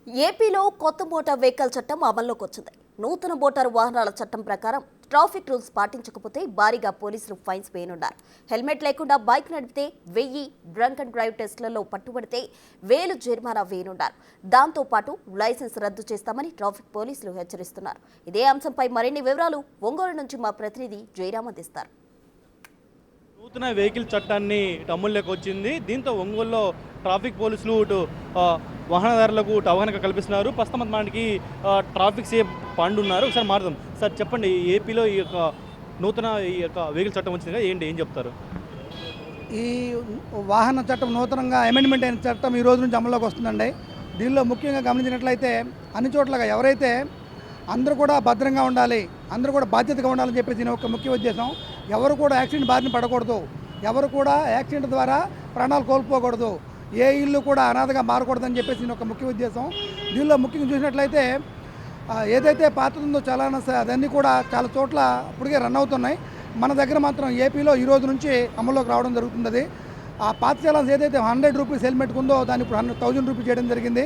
ఏపీలో కొత్త motor vehicle చట్టం అమల్లోకి వచ్చింది. నూతన మోటారు వాహనాల చట్టం ప్రకారం ట్రాఫిక్ రూల్స్ పాటించకపోతే భారీగా పోలీసులు ఫైన్స్ వేయనున్నారు. హెల్మెట్ లేకుండా బైక్ నడిపితే 1000, డ్రంక్ అండ్ డ్రైవ్ టెస్టులలో పట్టుబడితే 1000 జరిమానా వేయనున్నారు. దాంతో పాటు లైసెన్స్ రద్దు చేస్తామని ట్రాఫిక్ పోలీసులు హెచ్చరిస్తున్నారు. ఇదే అంశంపై మరిన్ని వివరాలు ఒంగోలు నుంచి మా ప్రతినిధి జయరామ్ అందిస్తారు. నూతన వెహికల్ చట్టాన్ని అమల్లోకి వచ్చింది. దీంతో ఒంగోలులో ట్రాఫిక్ పోలీసులు ఇటు వాహనదారులకు అవగాహన కల్పిస్తున్నారు. ప్రస్తుతం మనకి ట్రాఫిక్ సేఫ్ పండు ఉన్నారు. ఒకసారి మారుదాం. సార్ చెప్పండి, ఏపీలో ఈ యొక్క నూతన వెహికల్ చట్టం వచ్చింది కదా, ఏం చెప్తారు? ఈ వాహన చట్టం నూతనంగా అమెండ్మెంట్ అయిన చట్టం ఈ రోజు నుంచి అమల్లోకి వస్తుందండి. దీనిలో ముఖ్యంగా గమనించినట్లయితే అన్ని చోట్లగా ఎవరైతే అందరూ కూడా భద్రంగా ఉండాలి, అందరూ కూడా బాధ్యతగా ఉండాలని చెప్పేసి దీని ఒక ముఖ్య ఉద్దేశం. ఎవరు కూడా యాక్సిడెంట్ బారిన పడకూడదు, ఎవరు కూడా యాక్సిడెంట్ ద్వారా ప్రాణాలు కోల్పోకూడదు, ఏ ఇల్లు కూడా అనాథగా మారకూడదని చెప్పేసి దీని ఒక ముఖ్య ఉద్దేశం. దీనిలో ముఖ్యంగా చూసినట్లయితే ఏదైతే పాత ఉందో చలానా అదన్నీ కూడా చాలా చోట్ల ఇప్పటికే రన్ అవుతున్నాయి. మన దగ్గర మాత్రం ఏపీలో ఈ రోజు నుంచి అమల్లోకి రావడం జరుగుతుంది. ఆ పాత చలాన్స్ ఏదైతే 100 రూపీస్ హెల్మెట్ ఉందో దాన్ని ఇప్పుడు 1000 రూపీస్ చేయడం జరిగింది.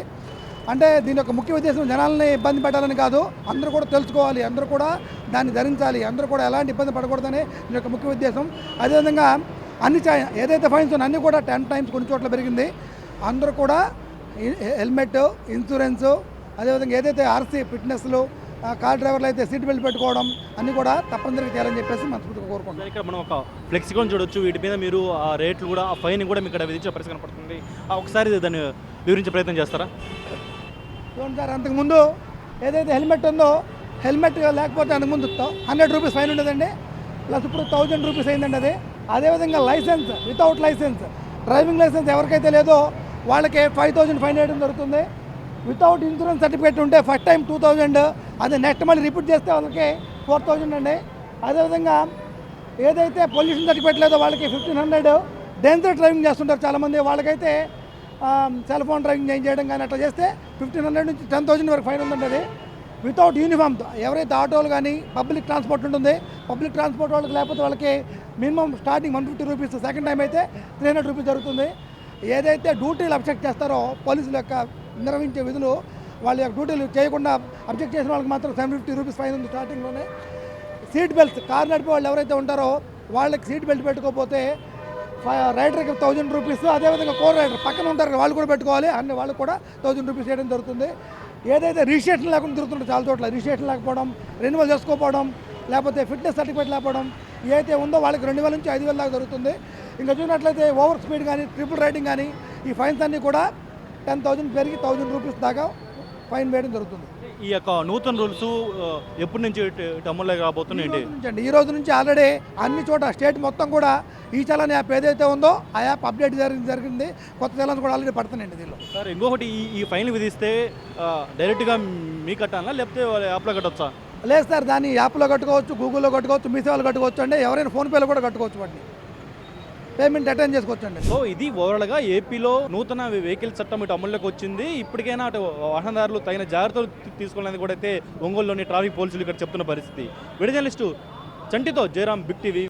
అంటే దీని యొక్క ముఖ్య ఉద్దేశం జనాలని ఇబ్బంది పెట్టాలని కాదు, అందరూ కూడా తెలుసుకోవాలి, అందరూ కూడా దాన్ని ధరించాలి, అందరూ కూడా ఎలాంటి ఇబ్బంది పడకూడదని దీని యొక్క ముఖ్య ఉద్దేశం. అదేవిధంగా ఏదైతే ఫైన్స్ ఉన్నాయో అన్నీ కూడా 10 టైమ్స్ కొన్ని చోట్ల పెరిగింది. అందరూ కూడా హెల్మెట్, ఇన్సూరెన్సు, అదేవిధంగా ఏదైతే ఆర్సీ ఫిట్నెస్లు, కార్ డ్రైవర్లు అయితే సీట్ బెల్ట్ పెట్టుకోవడం అన్నీ కూడా తప్పనిసరిగా చేయాలని చెప్పేసి మనస్ఫూర్తిగా కోరుకుంటాం. ఇక్కడ మనం ఒక ఫ్లెక్సీ కూడా చూడొచ్చు. వీటి మీద మీరు ఆ రేట్లు కూడా, ఆ ఫైన్ కూడా మీకు ఇక్కడ విధించే పరిస్థితి కనపడుతుంది. ఒకసారి దాన్ని వివరించే ప్రయత్నం చేస్తారా? చూడండి సార్, అంతకుముందు ఏదైతే హెల్మెట్ ఉందో, హెల్మెట్ లేకపోతే అంతకుముందు 100 రూపీస్ ఫైన్ ఉండదండి, ప్లస్ ఇప్పుడు 1000 రూపీస్ అయిందండి అది. అదేవిధంగా license, without license, driving license ఎవరికైతే లేదో వాళ్ళకి 5000 ఫైన్ వేయడం జరుగుతుంది. వితౌట్ ఇన్సూరెన్స్ సర్టిఫికేట్ ఉంటే ఫస్ట్ టైం 2000, అది నెక్స్ట్ మళ్ళీ రిపీట్ చేస్తే వాళ్ళకి 4000 అండి. అదేవిధంగా ఏదైతే పొల్యూషన్ సర్టిఫికేట్ లేదో వాళ్ళకి 1500. డేంజర్ డ్రైవింగ్ చేస్తుంటారు చాలామంది, వాళ్ళకైతే సెల్ ఫోన్ డ్రైవింగ్ చేయడం కానీ అట్లా చేస్తే 1500 నుంచి 10,000 వరకు ఫైన్ ఉందండి. అది వితౌట్ యూనిఫామ్తో ఎవరైతే ఆటోలు కానీ పబ్లిక్ ట్రాన్స్పోర్ట్ ఉంటుంది, పబ్లిక్ ట్రాన్స్పోర్ట్ వాళ్ళకి లేకపోతే వాళ్ళకి minimum starting 150 rupees, second time అయితే 300 రూపీస్ జరుగుతుంది. ఏదైతే డ్యూటీలు అబ్జెక్ట్ చేస్తారో పోలీసుల యొక్క నిర్వహించే విధులు, వాళ్ళ యొక్క డ్యూటీలు చేయకుండా అబ్జెక్ట్ చేసిన వాళ్ళకి మాత్రం 750 రూపీస్ ఫైన్ ఉంది స్టార్టింగ్లోనే. సీట్ బెల్ట్స్, కారు నడిపే వాళ్ళు ఎవరైతే ఉంటారో వాళ్ళకి సీట్ బెల్ట్ పెట్టుకోకపోతే రైడర్కి 1000 రూపీస్, అదేవిధంగా కో రైడర్ పక్కన ఉంటారు వాళ్ళు కూడా పెట్టుకోవాలి, అన్ని వాళ్ళకి కూడా 1000 రూపీస్ చేయడం జరుగుతుంది. ఏదైతే రిజిస్ట్రేషన్ లేకుండా తిరుగుతుంటారు చాలా చోట్ల, రిజిస్ట్రేషన్ లేకపోవడం, రెన్యువల్ చేసుకోకపోవడం, లేకపోతే ఫిట్నెస్ సర్టిఫికేట్ లేకపోవడం, ఏదైతే ఉందో వాళ్ళకి 2000 నుంచి 5000 దాకా జరుగుతుంది. ఇంకా చూసినట్లయితే ఓవర్ స్పీడ్ కానీ, ట్రిపుల్ రైడింగ్ కానీ, ఈ ఫైన్స్ అన్నీ కూడా 10,000 పెరిగి 1000 రూపీస్ దాకా ఫైన్ వేయడం జరుగుతుంది. ఈ యొక్క నూతన రూల్స్ ఎప్పటి నుంచి అమల్లోకి రాబోతున్నాయండి? ఈ రోజు నుంచి ఆల్రెడీ అన్ని చోట స్టేట్ మొత్తం కూడా ఈ చలాన్ యాప్ ఏదైతే ఉందో ఆ యాప్ అప్డేట్ జరిగింది. కొత్త చలాన్స్ కూడా ఆల్రెడీ పడుతున్నాయండి దీనిలో. సార్ ఇంకొకటి, ఈ ఫైన్ విధిస్తే డైరెక్ట్గా మీ కట్టాలా లేకపోతే యాప్లో కట్టవచ్చా? లేదు సార్, దాన్ని యాప్లో కట్టుకోవచ్చు, గూగుల్లో కట్టుకోవచ్చు, మీ సేవలో కట్టుకోవచ్చు అండి, ఎవరైనా ఫోన్పేలో కూడా కట్టుకోవచ్చు, వాటిని పేమెంట్ అటెండ్ చేసుకోవచ్చు అండి. సో ఇది ఓవరాల్గా ఏపీలో నూతన వెహికల్ చట్టం ఇటు అమల్లోకి వచ్చింది. ఇప్పటికైనా అటు వాహనదారులు తగిన జాగ్రత్తలు తీసుకోవాలని కూడా అయితే ఒంగోలులోని ట్రాఫిక్ పోలీసులు ఇక్కడ చెప్తున్న పరిస్థితి. వీడియో జర్నలిస్టు చంటితో జయరామ్, బిగ్ టీవీ.